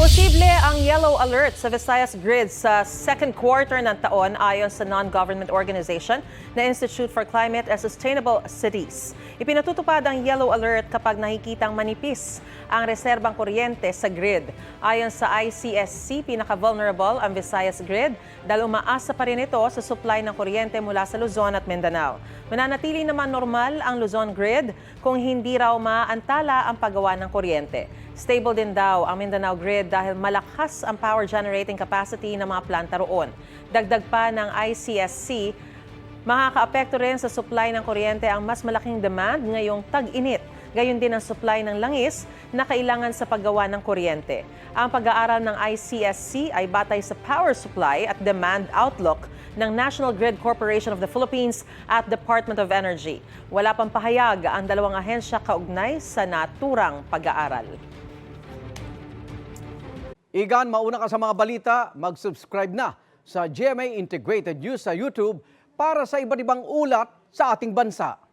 Posible ang yellow alert sa Visayas Grid sa second quarter ng taon ayon sa non-government organization na Institute for Climate and Sustainable Cities. Ipinatutupad ang yellow alert kapag nakikitang manipis ang reserbang kuryente sa grid. Ayon sa ICSC, pinaka-vulnerable ang Visayas Grid dahil umaasa pa rin ito sa supply ng kuryente mula sa Luzon at Mindanao. Mananatili naman normal ang Luzon Grid kung hindi raw maantala ang paggawa ng kuryente. Stable din daw ang Mindanao Grid dahil malakas ang power generating capacity ng mga planta roon. Dagdag pa ng ICSC, makakaapekto rin sa supply ng kuryente ang mas malaking demand ngayong tag-init. Gayon din ang supply ng langis na kailangan sa paggawa ng kuryente. Ang pag-aaral ng ICSC ay batay sa power supply at demand outlook ng National Grid Corporation of the Philippines at Department of Energy. Wala pang pahayag ang dalawang ahensya kaugnay sa naturang pag-aaral. Igan, mauna ka sa mga balita, mag-subscribe na sa GMA Integrated News sa YouTube para sa iba't ibang ulat sa ating bansa.